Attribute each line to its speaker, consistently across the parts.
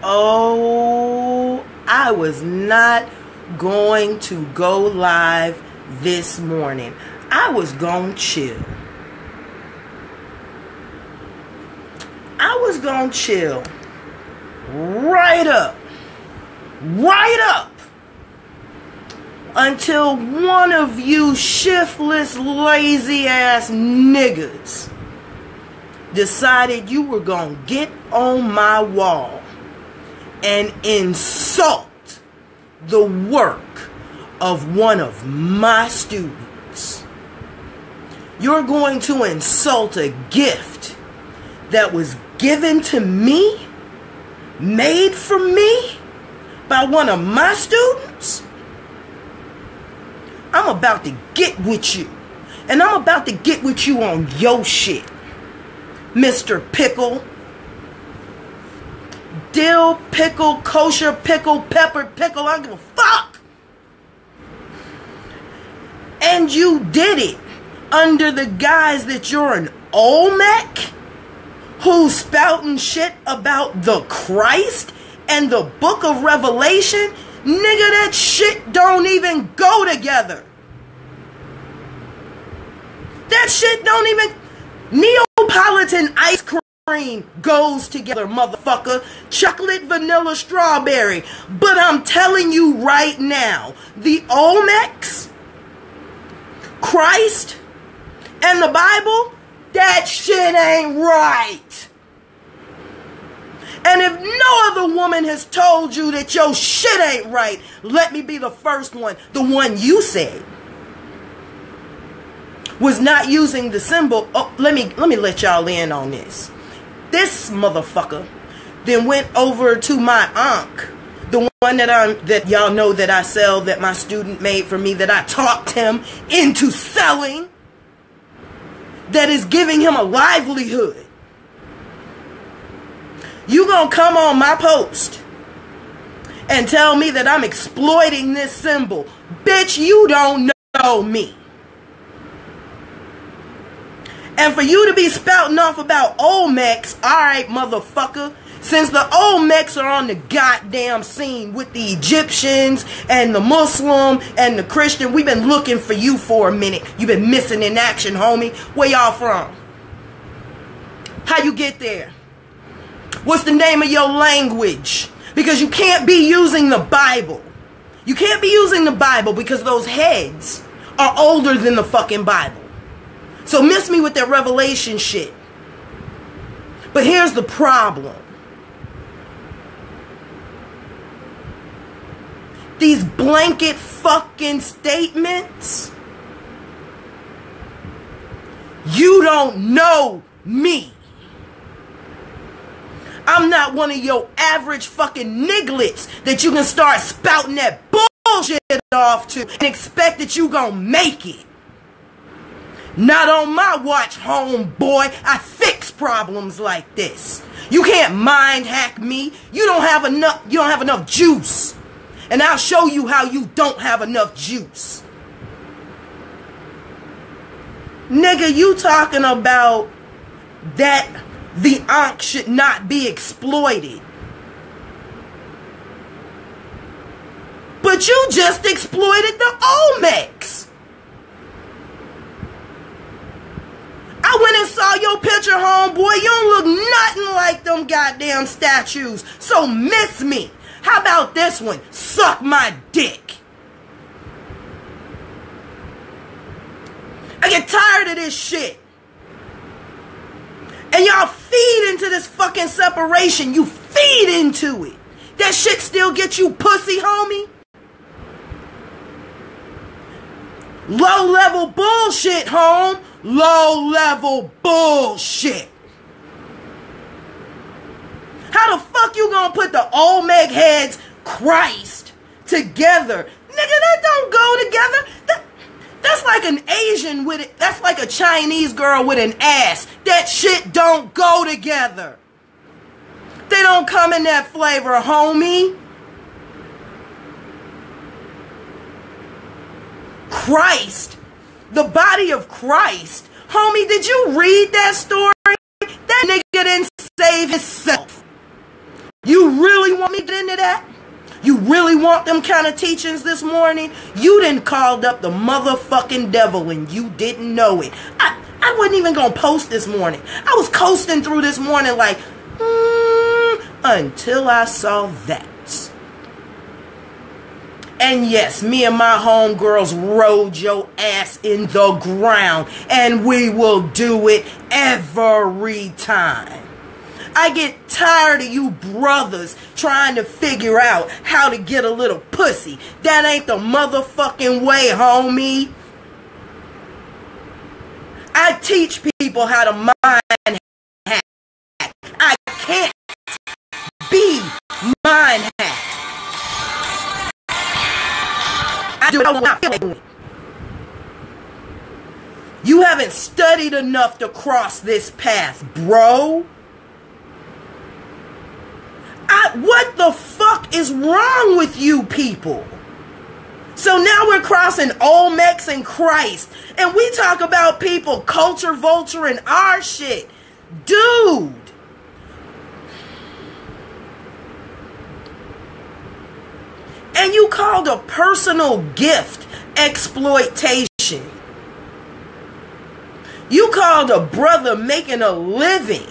Speaker 1: Oh, I was not going to go live this morning. I was going to chill. I was going to chill right up until one of you shiftless, lazy ass niggas decided you were going to get on my wall and insult the work of one of my students. You're going to insult a gift that was given to me, made for me by one of my students. I'm about to get with you, and I'm about to get with you on your shit, Mr. Pickle. Dill pickle, kosher pickle, pepper pickle, I don't give a fuck. And you did it under the guise that you're an Olmec who's spouting shit about the Christ and the book of Revelation. Nigga, that shit don't even go together. That shit don't even... Neapolitan ice cream goes together, motherfucker. Chocolate, vanilla, strawberry. But I'm telling you right now, the Olmecs, Christ, and the Bible, that shit ain't right. And if no other woman has told you that your shit ain't right, let me be the first one. The one you said was not using the symbol. Oh, let me let y'all in on this. This motherfucker then went over to my ankh, the one that y'all know that I sell, that my student made for me, that I talked him into selling, that is giving him a livelihood. You gonna come on my post and tell me that I'm exploiting this symbol? Bitch, you don't know me. And for you to be spouting off about Olmecs, alright, motherfucker, since the Olmecs are on the goddamn scene with the Egyptians and the Muslim and the Christian, we've been looking for you for a minute. You've been missing in action, homie. Where y'all from? How you get there? What's the name of your language? Because you can't be using the Bible. You can't be using the Bible because those heads are older than the fucking Bible. So miss me with that Revelation shit. But here's the problem. These blanket fucking statements. You don't know me. I'm not one of your average fucking nigglets that you can start spouting that bullshit off to and expect that you gonna make it. Not on my watch, homeboy. I fix problems like this. You can't mind hack me. You don't have enough juice. And I'll show you how you don't have enough juice. Nigga, you talking about that the ankh should not be exploited. But you just exploited the Olmecs. I went and saw your picture, homeboy. You don't look nothing like them goddamn statues. So miss me. How about this one? Suck my dick. I get tired of this shit. And y'all feed into this fucking separation. You feed into it. That shit still gets you pussy, homie. Low-level bullshit, home. Low-level bullshit. How the fuck you gonna put the Olmec heads, Christ, together? Nigga, that don't go together. That's like an Asian with it. That's like a Chinese girl with an ass. That shit don't go together. They don't come in that flavor, homie. Christ, the body of Christ. Homie, did you read that story? That nigga didn't save himself. You really really want them kind of teachings this morning? You done called up the motherfucking devil and you didn't know it. I wasn't even going to post this morning. I was coasting through this morning like, until I saw that. And yes, me and my homegirls rode your ass in the ground. And we will do it every time. I get tired of you brothers trying to figure out how to get a little pussy. That ain't the motherfucking way, homie. I teach people how to mind hack. I can't be mind hacked. I do it. You haven't studied enough to cross this path, bro. What the fuck is wrong with you people? So now we're crossing Olmecs and Christ. And we talk about people culture vulturing our shit. Dude. And you called a personal gift exploitation. You called a brother making a living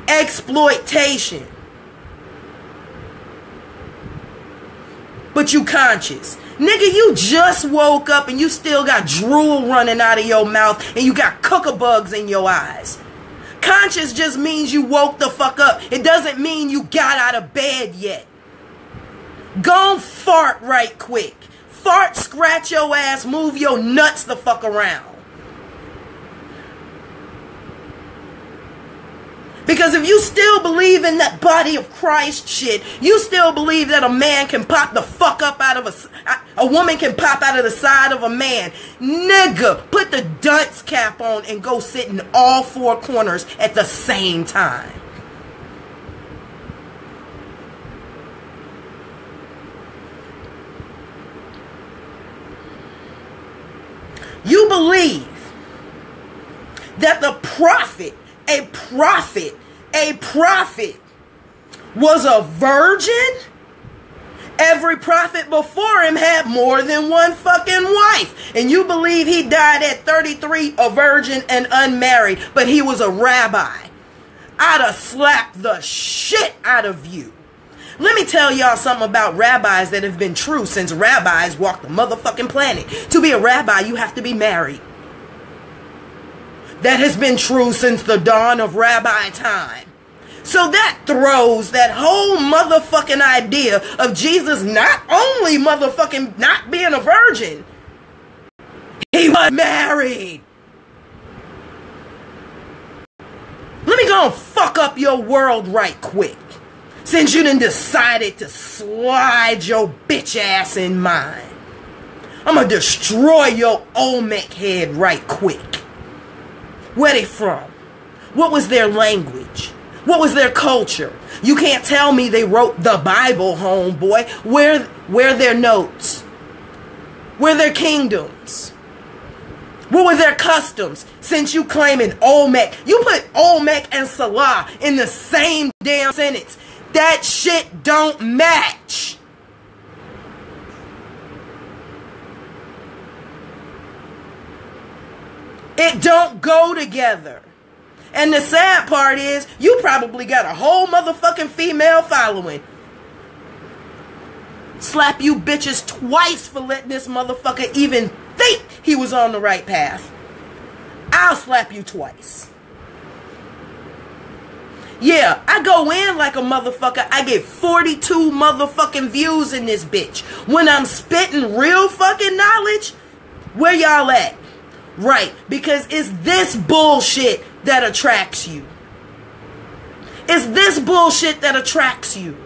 Speaker 1: exploitation. But you conscious. Nigga, you just woke up and you still got drool running out of your mouth and you got cookabugs in your eyes. Conscious just means you woke the fuck up. It doesn't mean you got out of bed yet. Go fart right quick. Fart, scratch your ass, move your nuts the fuck around. Because if you still believe in that body of Christ shit, you still believe that a man can pop the fuck up out of a woman can pop out of the side of a man. Nigga, put the dunce cap on and go sit in all four corners at the same time. You believe that the prophet, a prophet was a virgin? Every prophet before him had more than one fucking wife. And you believe he died at 33, a virgin and unmarried, but he was a rabbi. I'd have slapped the shit out of you. Let me tell y'all something about rabbis that have been true since rabbis walked the motherfucking planet. To be a rabbi, you have to be married. That has been true since the dawn of rabbi time. So that throws that whole motherfucking idea of Jesus not only motherfucking not being a virgin, he was married. Let me go and fuck up your world right quick. Since you done decided to slide your bitch ass in mine. I'm gonna destroy your Olmec head right quick. Where they from? What was their language? What was their culture? You can't tell me they wrote the Bible, homeboy. Where their notes? Where their kingdoms? What were their customs? Since you claiming Olmec, you put Olmec and Salah in the same damn sentence. That shit don't match. It don't go together. And the sad part is, you probably got a whole motherfucking female following. Slap you bitches twice for letting this motherfucker even think he was on the right path. I'll slap you twice. Yeah, I go in like a motherfucker. I get 42 motherfucking views in this bitch. When I'm spitting real fucking knowledge, where y'all at? Right, because it's this bullshit that attracts you. It's this bullshit that attracts you.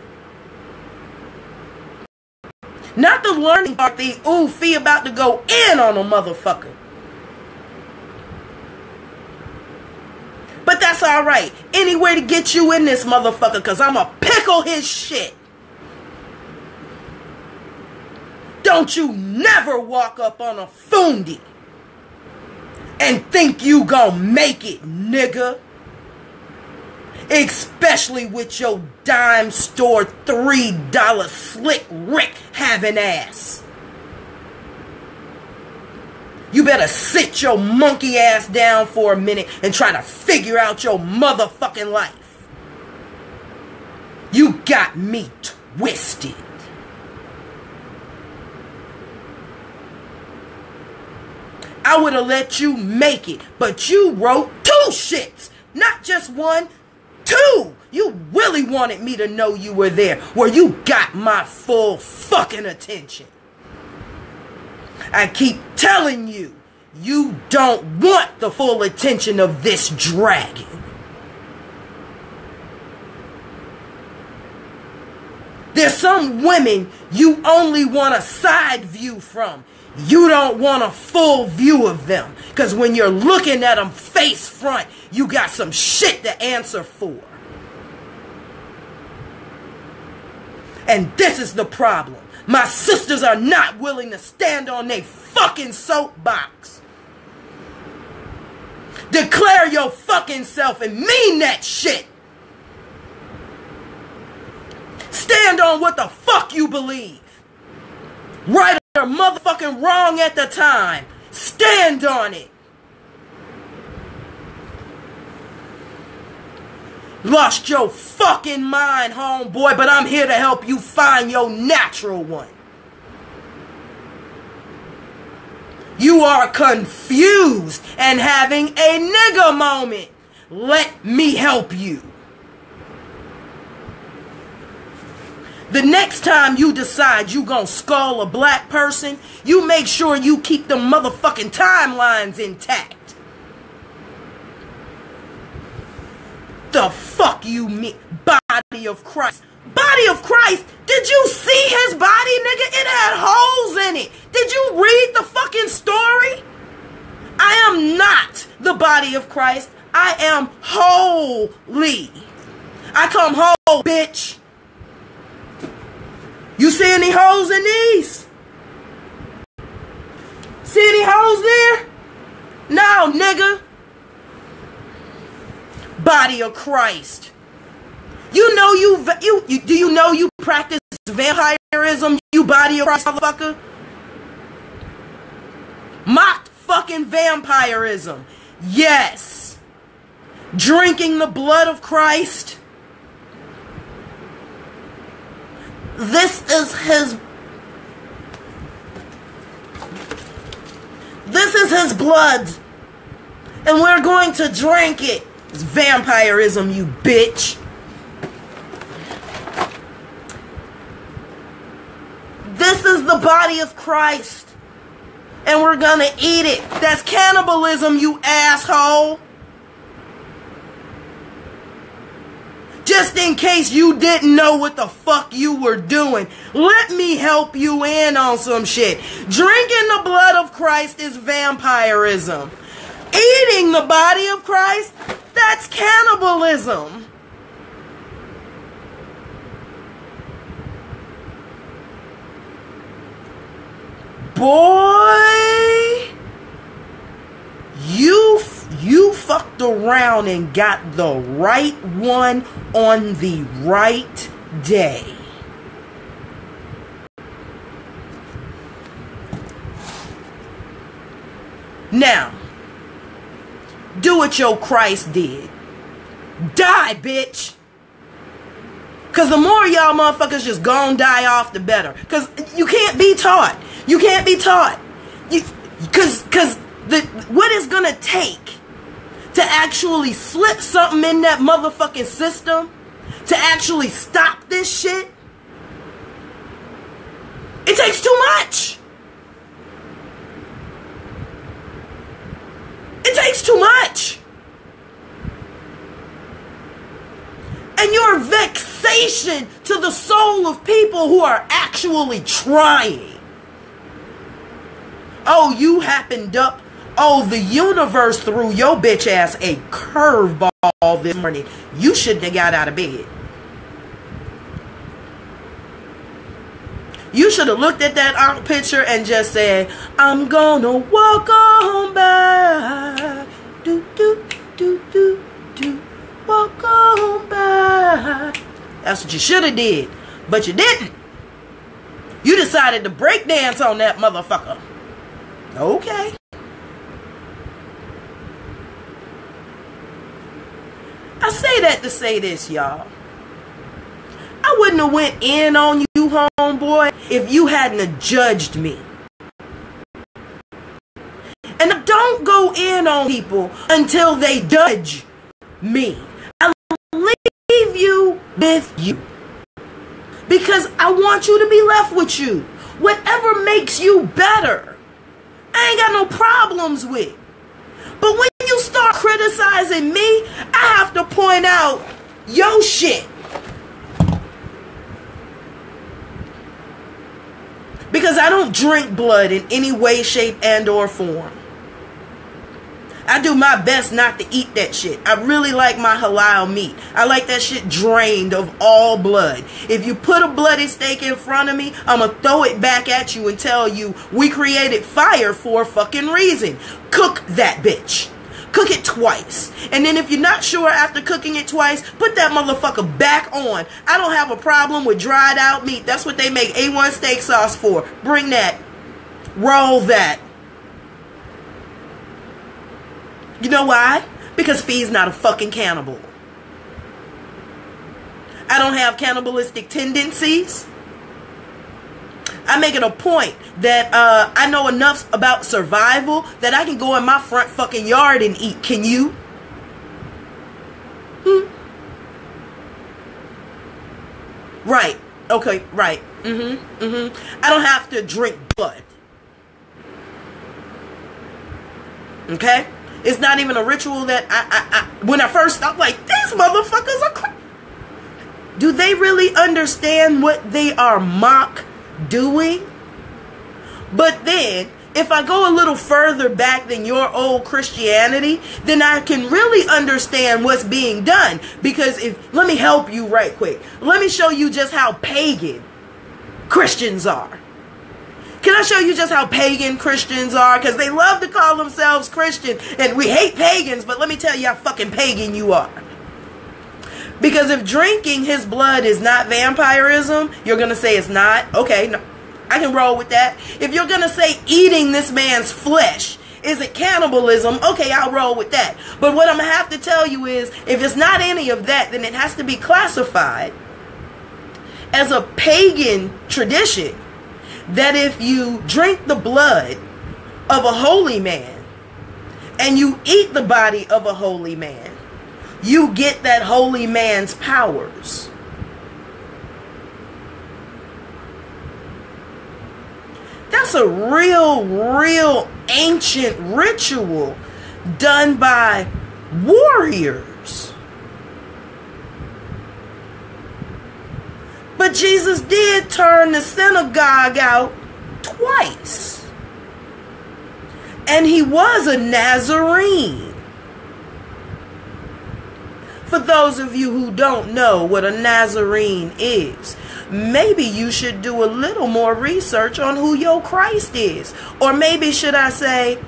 Speaker 1: Not the learning part, the ooh, fee about to go in on a motherfucker. But that's alright. Anywhere to get you in this motherfucker, because I'm going to pickle his shit. Don't you never walk up on a Fundi and think you gonna make it, nigga. Especially with your dime store $3 slick Rick having ass. You better sit your monkey ass down for a minute and try to figure out your motherfucking life. You got me twisted. I would have let you make it, but you wrote 2 shits. Not just 1, 2. You really wanted me to know you were there, where you got my full fucking attention. I keep telling you, you don't want the full attention of this dragon. There's some women you only want a side view from. You don't want a full view of them. Because when you're looking at them face front, you got some shit to answer for. And this is the problem. My sisters are not willing to stand on their fucking soapbox. Declare your fucking self and mean that shit. Stand on what the fuck you believe. Right or motherfucking wrong at the time. Stand on it. Lost your fucking mind, homeboy, but I'm here to help you find your natural one. You are confused and having a nigga moment. Let me help you. The next time you decide you gonna skull a black person, you make sure you keep the motherfucking timelines intact. The fuck you mean? Body of Christ. Body of Christ? Did you see his body, nigga? It had holes in it. Did you read the fucking story? I am not the body of Christ. I am holy. I come whole, bitch. You see any holes in these? See any holes there? No, nigga. Body of Christ. You know do you know you practice vampirism, you body of Christ, motherfucker? Mocked fucking vampirism. Yes. Drinking the blood of Christ. This is his blood. And we're going to drink it. It's vampirism, you bitch. This is the body of Christ. And we're gonna eat it. That's cannibalism, you asshole. Just in case you didn't know what the fuck you were doing, let me help you in on some shit. Drinking the blood of Christ is vampirism. Eating the body of Christ, that's cannibalism. Boy, you fucked around and got the right one on the right day. Now, do what your Christ did. Die, bitch. Because the more y'all motherfuckers just gon' die off, the better. Because you can't be taught. You can't be taught. Because what it's going to take to actually slip something in that motherfucking system, to actually stop this shit, it takes too much. It takes too much. And your vexation to the soul of people who are actually trying. Oh, you happened up. Oh, the universe threw your bitch ass a curveball this morning. You shouldn't have got out of bed. You should have looked at that ankh picture and just said, I'm gonna walk on by. Do, do, do, do, do. walk on by. That's what you should have did, but you didn't. You decided to break dance on that motherfucker. Okay. I say that to say this, y'all. I wouldn't have went in on you, homeboy, if you hadn't have judged me. And I don't go in on people until they judge me. I leave you with you. Because I want you to be left with you. Whatever makes you better, I ain't got no problems with. But when you start criticizing me, I have to point out your shit. Because I don't drink blood in any way, shape, and or form. I do my best not to eat that shit. I really like my halal meat. I like that shit drained of all blood. If you put a bloody steak in front of me, I'm going to throw it back at you and tell you we created fire for a fucking reason. Cook that bitch. Cook it twice. And then if you're not sure after cooking it twice, put that motherfucker back on. I don't have a problem with dried out meat. That's what they make A1 steak sauce for. Bring that. Roll that. You know why? Because Fee's not a fucking cannibal. I don't have cannibalistic tendencies. I make it a point that I know enough about survival that I can go in my front fucking yard and eat. Can you? Right. Okay, right. I don't have to drink blood. Okay? It's not even a ritual that when I first I'm like, these motherfuckers are crazy. Do they really understand what they are mock doing? But then, if I go a little further back than your old Christianity, then I can really understand what's being done. Because let me help you right quick. Let me show you just how pagan Christians are. Can I show you just how pagan Christians are? Because they love to call themselves Christian. And we hate pagans, but let me tell you how fucking pagan you are. Because if drinking his blood is not vampirism, you're going to say it's not. Okay, no, I can roll with that. If you're going to say eating this man's flesh is it cannibalism, okay, I'll roll with that. But what I'm going to have to tell you is, if it's not any of that, then it has to be classified as a pagan tradition. That if you drink the blood of a holy man and you eat the body of a holy man, you get that holy man's powers. That's a real ancient ritual done by warriors. But Jesus did turn the synagogue out twice. And he was a Nazarene. For those of you who don't know what a Nazarene is, maybe you should do a little more research on who your Christ is. Or maybe should I say,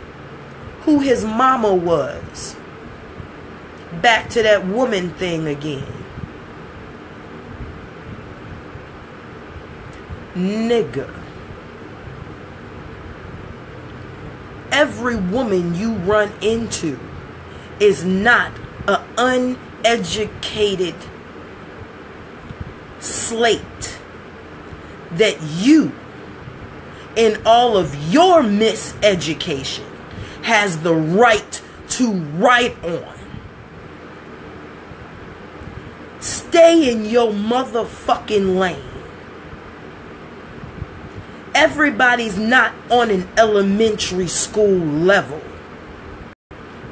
Speaker 1: who his mama was. Back to that woman thing again. Nigga. Every woman you run into is not an uneducated slate that you, in all of your miseducation, has the right to write on. Stay in your motherfucking lane. Everybody's not on an elementary school level.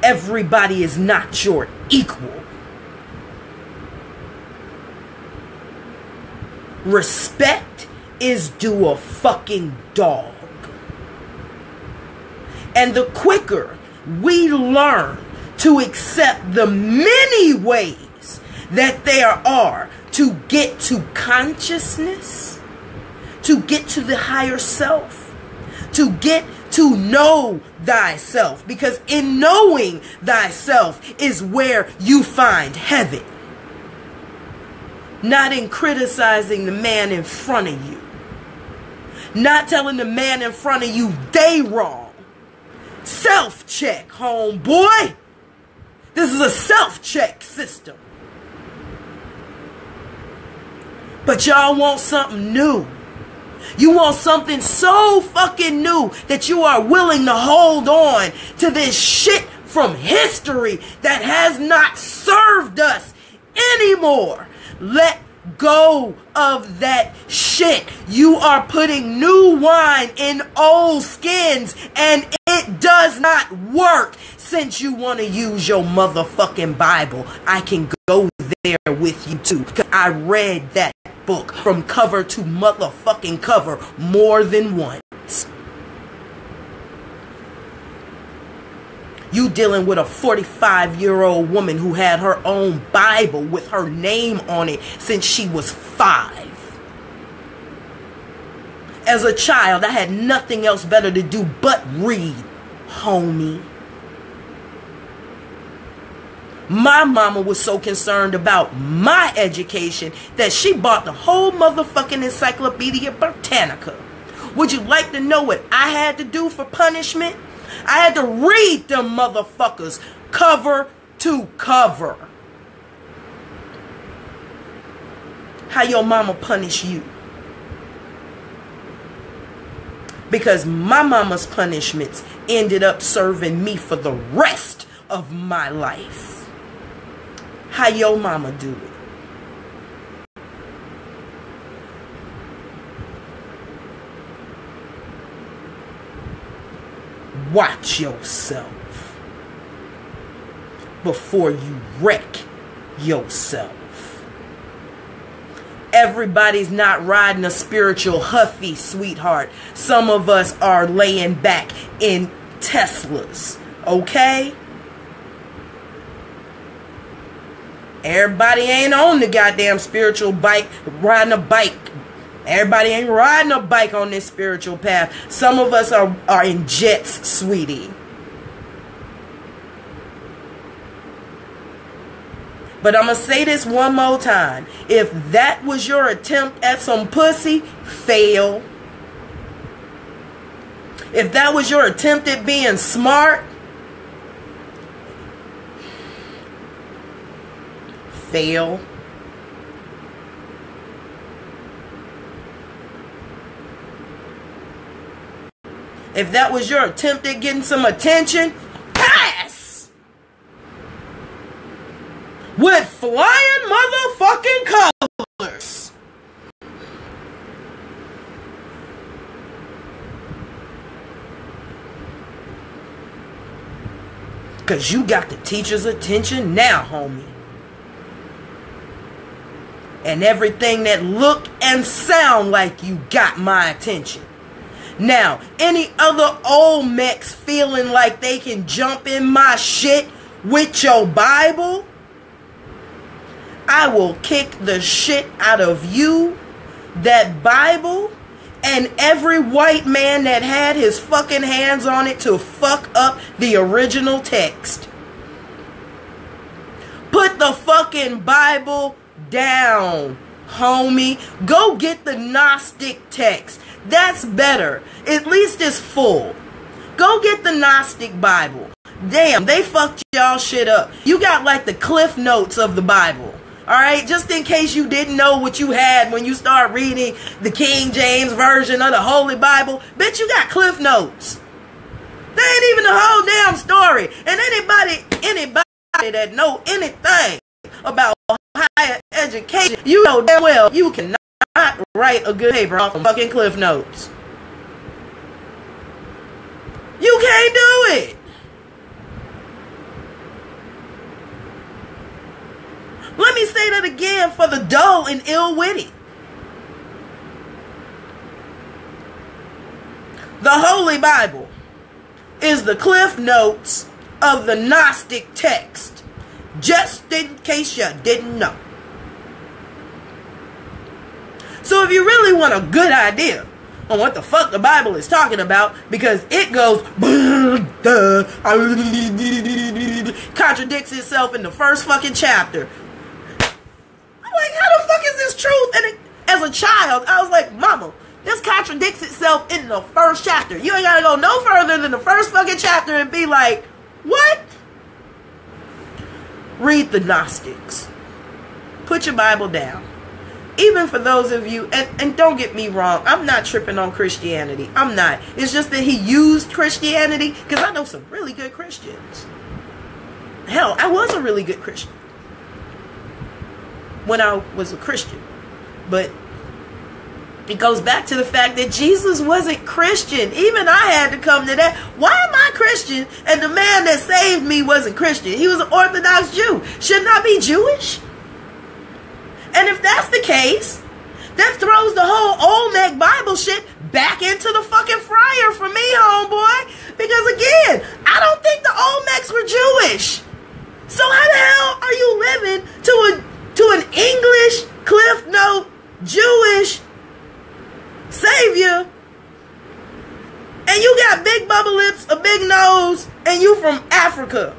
Speaker 1: Everybody is not your equal. Respect is due a fucking dog. And the quicker we learn to accept the many ways that there are to get to consciousness, to get to the higher self, to get to know thyself, because in knowing thyself is where you find heaven. Not in criticizing the man in front of you. Not telling the man in front of you they wrong. Self-check, homeboy. This is a self-check system. But y'all want something new. You want something so fucking new that you are willing to hold on to this shit from history that has not served us anymore. Let go of that shit. You are putting new wine in old skins, and it does not work. Since you want to use your motherfucking Bible, I can go there with you too. I read that book from cover to motherfucking cover more than once. You dealing with a 45-year-old woman who had her own Bible with her name on it since she was 5. As a child, I had nothing else better to do but read, homie. My mama was so concerned about my education that she bought the whole motherfucking Encyclopedia Britannica. Would you like to know what I had to do for punishment? I had to read them motherfuckers cover to cover. How your mama punish you? Because my mama's punishments ended up serving me for the rest of my life. How your mama do it? Watch yourself before you wreck yourself. Everybody's not riding a spiritual Huffy, sweetheart. Some of us are laying back in Teslas, okay? Everybody ain't on the goddamn spiritual bike, riding a bike. Everybody ain't riding a bike on this spiritual path. Some of us are in jets, sweetie. But I'm going to say this one more time. If that was your attempt at some pussy, fail. If that was your attempt at being smart, fail. If that was your attempt at getting some attention, pass. With flying motherfucking colors. Because you got the teacher's attention now, homie. And everything that look and sound like you got my attention. Now, any other Olmecs feeling like they can jump in my shit with your Bible, I will kick the shit out of you, that Bible, and every white man that had his fucking hands on it to fuck up the original text. Put the fucking Bible down, homie. Go get the Gnostic text. That's better. At least it's full. Go get the Gnostic Bible. Damn, they fucked y'all shit up. You got like the Cliff Notes of the Bible. Alright, just in case you didn't know what you had when you start reading the King James Version of the Holy Bible. Bitch, you got Cliff Notes. They ain't even the whole damn story. And anybody that know anything about higher education, you know damn well you cannot write a good paper off of fucking Cliff Notes. You can't do it. Let me say that again for the dull and ill-witted. The Holy Bible is the Cliff Notes of the Gnostic text, just in case you didn't know. So if you really want a good idea on what the fuck the Bible is talking about, because it goes contradicts itself in the first fucking chapter. I'm like, how the fuck is this truth? And as a child, I was like, mama, this contradicts itself in the first chapter. You ain't gotta go no further than the first fucking chapter and be like, what? Read the Gnostics. Put your Bible down. Even for those of you, and don't get me wrong, I'm not tripping on Christianity. I'm not. It's just that he used Christianity, because I know some really good Christians. Hell, I was a really good Christian when I was a Christian. But it goes back to the fact that Jesus wasn't Christian. Even I had to come to that. Why am I Christian and the man that saved me wasn't Christian? He was an Orthodox Jew. Shouldn't I be Jewish? And if that's the case, that throws the whole Olmec Bible shit back into the fucking fryer for me, homeboy. Because again, I don't think the Olmecs were Jewish. So how the hell are you living to an English Cliff Note Jewish savior, and you got big bubble lips, a big nose, and you from Africa?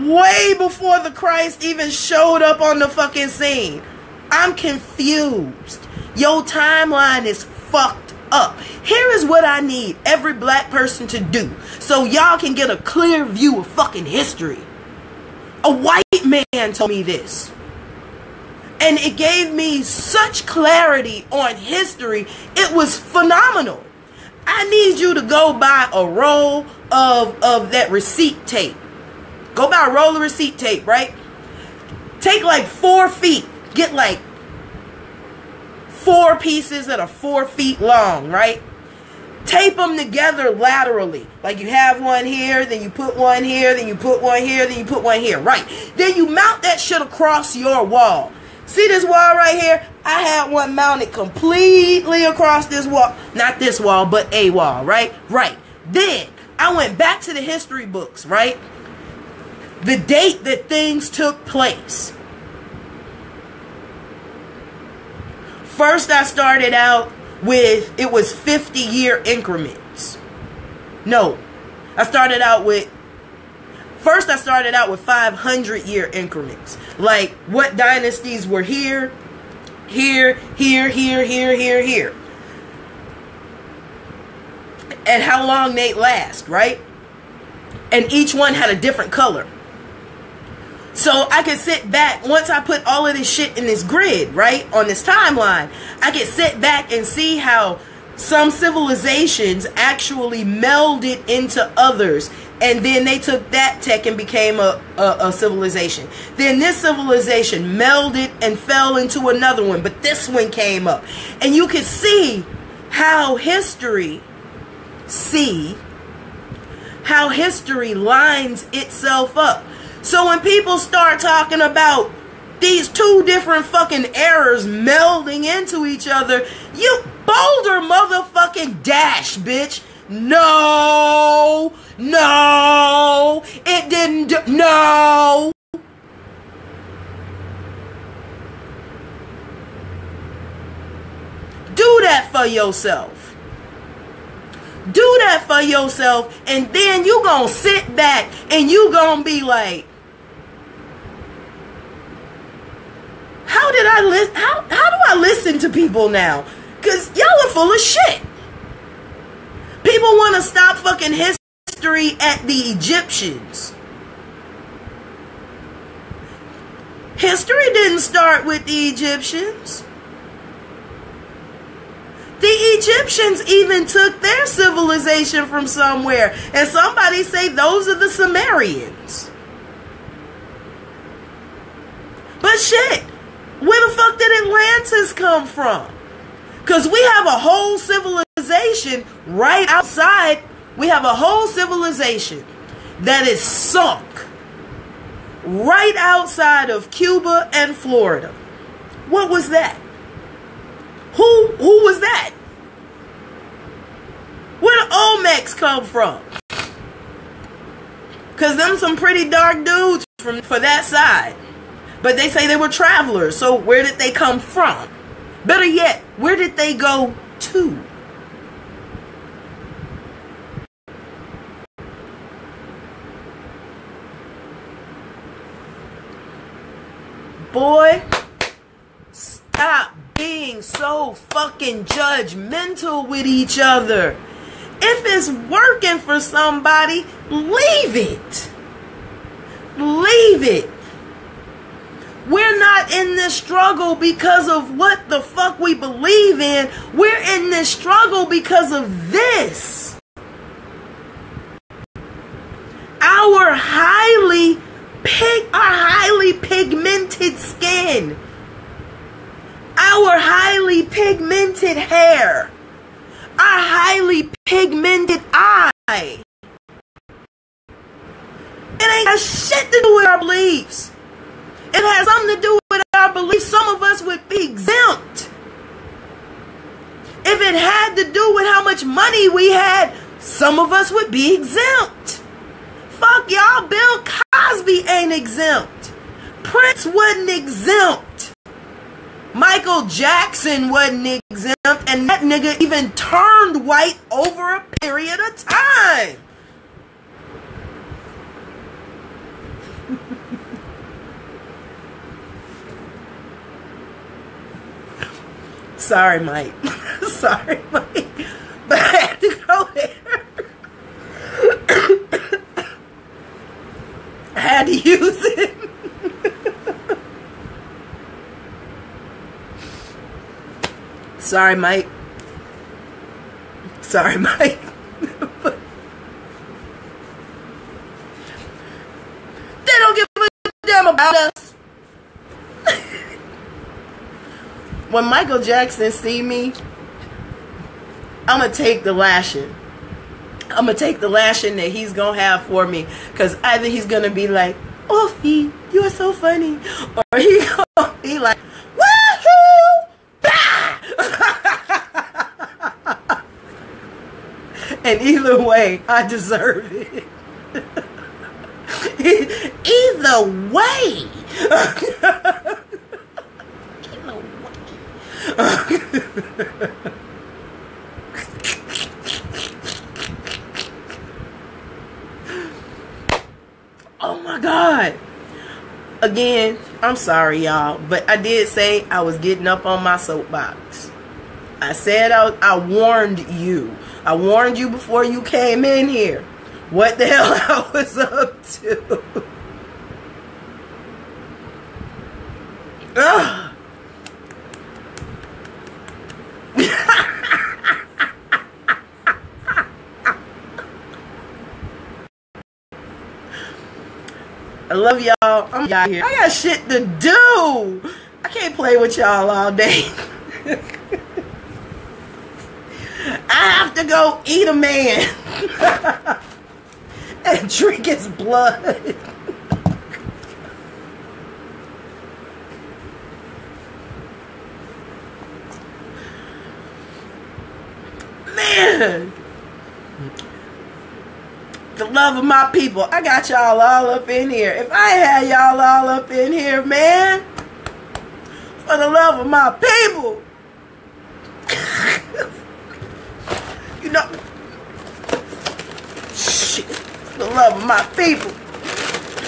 Speaker 1: Way before the Christ even showed up on the fucking scene. I'm confused. Your timeline is fucked up. Here is what I need every black person to do so y'all can get a clear view of fucking history. A white man told me this, and it gave me such clarity on history. It was phenomenal. I need you to go buy a roll of that receipt tape. Go buy a roll of receipt tape, right? Take like 4 feet. Get like 4 pieces that are 4 feet long, right? Tape them together laterally. Like you have one here, then you put one here, then you put one here, then you put one here, right? Then you mount that shit across your wall. See this wall right here? I had one mounted completely across this wall. Not this wall, but a wall, right? Right. Then I went back to the history books, right? The date that things took place. First, I started out with, it was 50-year increments. No, I started out with 500-year increments. Like, what dynasties were here, here, here, here, here, here, here. And how long they last, right? And each one had a different color. So I could sit back, once I put all of this shit in this grid, right, on this timeline, I could sit back and see how some civilizations actually melded into others. And then they took that tech and became a civilization. Then this civilization melded and fell into another one. But this one came up. And you could see how history lines itself up. So when people start talking about these 2 different fucking eras melding into each other, you bolder motherfucking dash, bitch. No, it didn't do, no. Do that for yourself. Do that for yourself, and then you gonna sit back and you gonna be like, how do I listen to people now? Because y'all are full of shit. People want to stop fucking history at the Egyptians. History didn't start with the Egyptians. The Egyptians even took their civilization from somewhere. And somebody say those are the Sumerians. But shit, where the fuck did Atlantis come from? Because we have a whole civilization right outside. We have a whole civilization that is sunk right outside of Cuba and Florida. What was that? Who was that? Where the Olmecs come from? Because them some pretty dark dudes for that side. But they say they were travelers. So where did they come from? Better yet, where did they go too. Boy, stop being so fucking judgmental with each other. If it's working for somebody, leave it. Leave it. We're not in this struggle because of what the fuck we believe in. We're in this struggle because of this. Our highly pigmented skin. Our highly pigmented hair. Our highly pigmented eye. It ain't got shit to do with our beliefs. It has something to do with our beliefs. Some of us would be exempt. If it had to do with how much money we had, some of us would be exempt. Fuck y'all, Bill Cosby ain't exempt. Prince wasn't exempt. Michael Jackson wasn't exempt, and that nigga even turned white over a period of time. Sorry, Mike. Sorry, Mike. But I had to go there. I had to use it. Sorry, Mike. Sorry, Mike. They don't give a damn about us. When Michael Jackson see me, I'm going to take the lashing. I'm going to take the lashing that he's going to have for me. Because either he's going to be like, Offie, you are so funny. Or he's going to be like, woohoo! Bah! And either way, I deserve it. Either way. Oh my God. Again, I'm sorry, y'all, but I did say I was getting up on my soapbox. I said I warned you. I warned you before you came in here. What the hell I was up to. Ugh. I love y'all. I'm out here. I got shit to do. I can't play with y'all all day. I have to go eat a man and drink his blood. Man. The love of my people. I got y'all all up in here. If I had y'all all up in here, man, for the love of my people. You know, shit, the love of my people.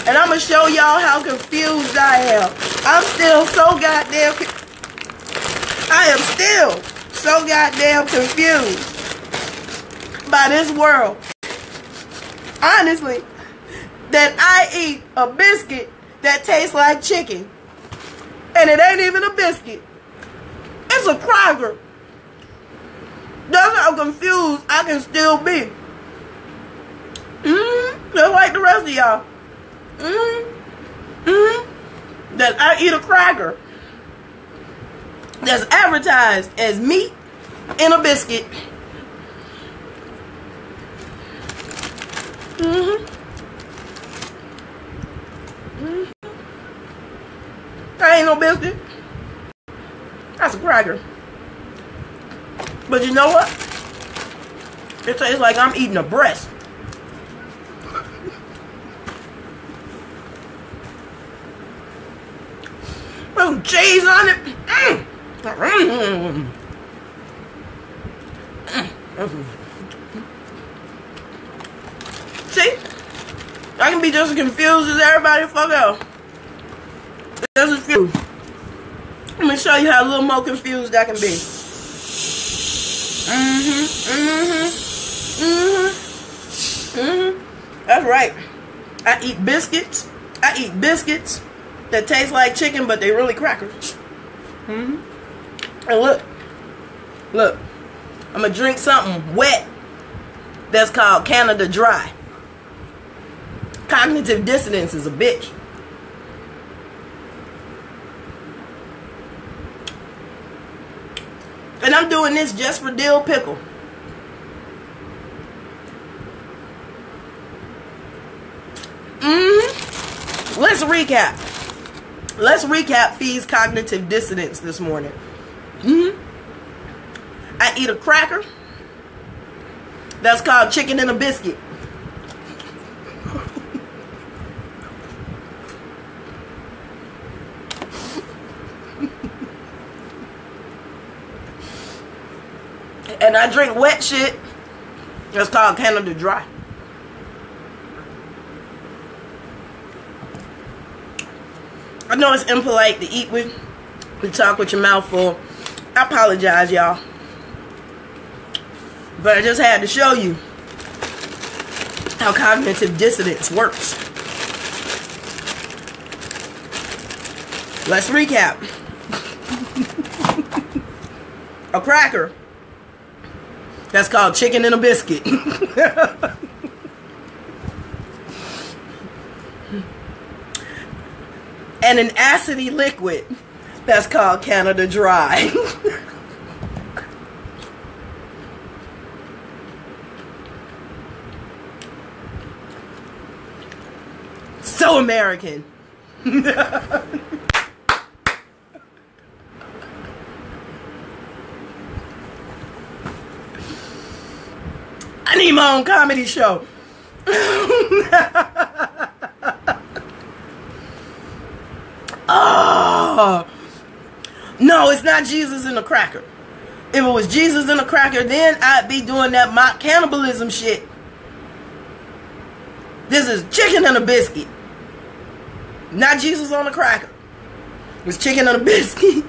Speaker 1: And I'm going to show y'all how confused I am. I'm still so goddamn I am still so goddamn confused by this world. Honestly, that I eat a biscuit that tastes like chicken. And it ain't even a biscuit. It's a cracker. That's how confused I can still be. Just like the rest of y'all. That I eat a cracker that's advertised as meat in a biscuit. That ain't no biscuit. That's a cracker. But you know what? It tastes like I'm eating a breast. Put some cheese on it. See? I can be just as confused as everybody fuck else. Just as confused. Let me show you how a little more confused I can be. That's right. I eat biscuits. I eat biscuits that taste like chicken, but they really crackers. And look, I'm gonna drink something wet that's called Canada Dry. Cognitive dissonance is a bitch. And I'm doing this just for dill pickle. Let's recap. Let's recap Fee's cognitive dissonance this morning. I eat a cracker that's called chicken and a biscuit. And I drink wet shit that's called Canada Dry. I know it's impolite to eat with, to talk with your mouth full. I apologize, y'all. But I just had to show you how cognitive dissonance works. Let's recap. A cracker that's called chicken and a biscuit. And an acidy liquid that's called Canada Dry. So American. I need my own comedy show. Oh, no, it's not Jesus in a cracker. If it was Jesus in a cracker, then I'd be doing that mock cannibalism shit. This is chicken and a biscuit. Not Jesus on a cracker. It's chicken and a biscuit.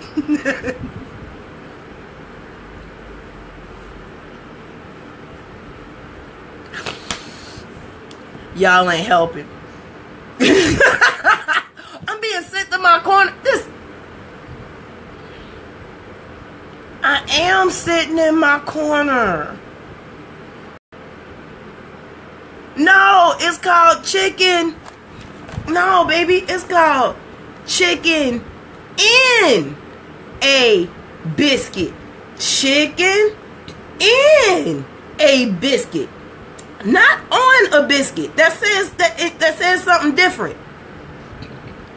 Speaker 1: Y'all ain't helping. I'm being sent to my corner. I am sitting in my corner. No, it's called chicken. No, baby, it's called chicken in a biscuit. Chicken in a biscuit. Not on a biscuit. That says something different.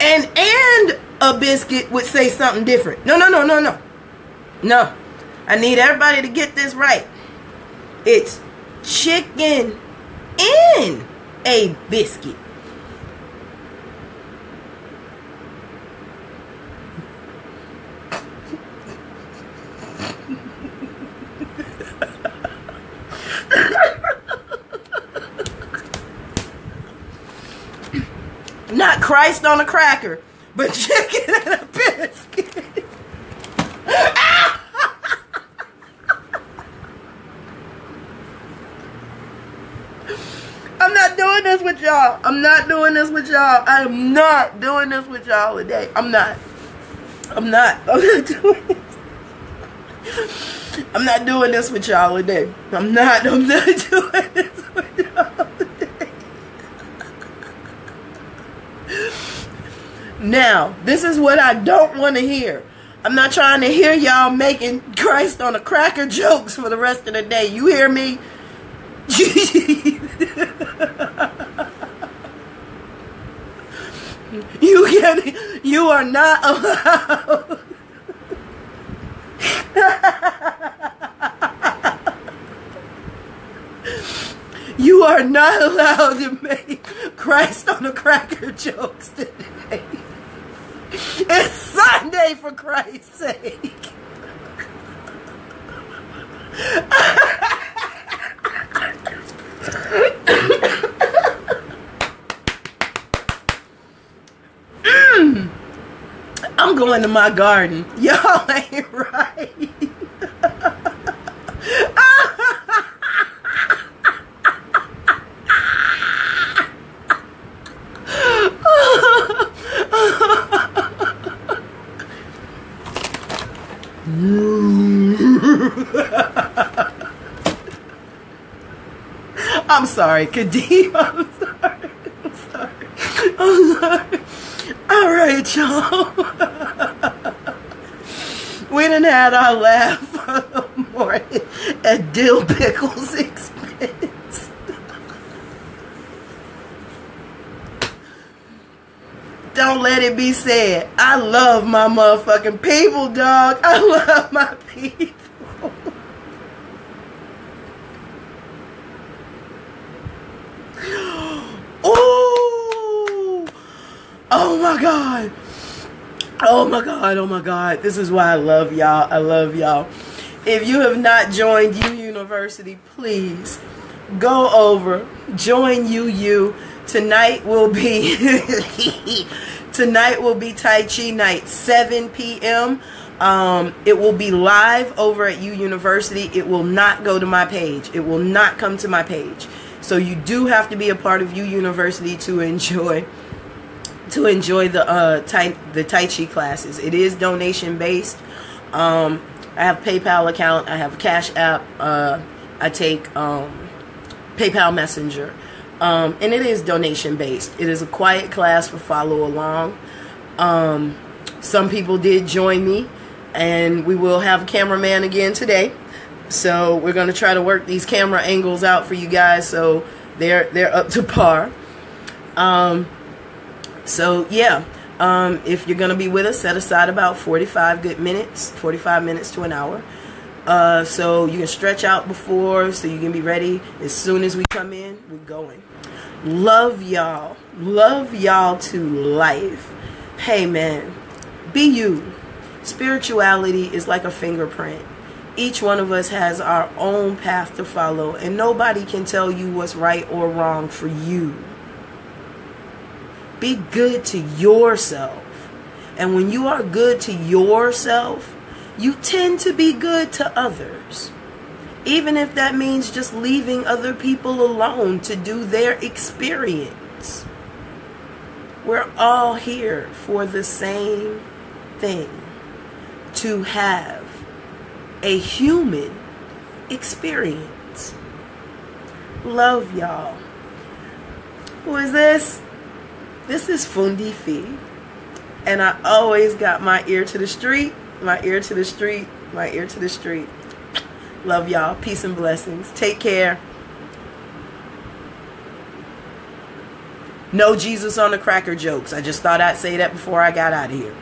Speaker 1: And a biscuit would say something different. No. No. I need everybody to get this right. It's chicken in a biscuit. Not Christ on a cracker, but chicken and a biscuit. I'm not doing this with y'all. I'm not doing this with y'all. I am not doing this with y'all today. I'm not doing this. I'm not doing this with y'all today. I'm not doing this with y'all today. Now, this is what I don't want to hear. I'm not trying to hear y'all making Christ on a cracker jokes for the rest of the day. You hear me? You are not allowed. You are not allowed to make Christ on a cracker jokes today. It's Sunday, for Christ's sake. I'm going to my garden. Y'all ain't right. I'm sorry, Kadeem. I'm sorry. I'm sorry. All right, y'all. We done had our laugh for the morning at Dill Pickle's expense. Don't let it be said. I love my motherfucking people, dog. I love my people. Oh! Oh my God. Oh my God. Oh my God. This is why I love y'all. I love y'all. If you have not joined uuniversity, please go over, join UU. Tonight will be Tai Chi night, 7 p.m. It will be live over at uuniversity. It will not go to my page. It will not come to my page. So you do have to be a part of uuniversity to enjoy the Tai Chi classes. It is donation based. I have a PayPal account. I have a Cash App. I take PayPal Messenger. And it is donation based. It is a quiet class for follow along. Some people did join me, and we will have a cameraman again today. So we're going to try to work these camera angles out for you guys so they're up to par. So yeah, if you're going to be with us, set aside about 45 minutes to an hour. So you can stretch out before, so you can be ready as soon as we come in. We're going. Love y'all to life. Hey man, be you. Spirituality is like a fingerprint. Each one of us has our own path to follow, and nobody can tell you what's right or wrong for you. Be good to yourself. And when you are good to yourself, you tend to be good to others. Even if that means just leaving other people alone to do their experience. We're all here for the same thing. To have a human experience. Love y'all. Who is this? This is Fundi Fee. And I always got my ear to the street. My ear to the street. My ear to the street. Love y'all. Peace and blessings. Take care. No Jesus on the cracker jokes. I just thought I'd say that before I got out of here.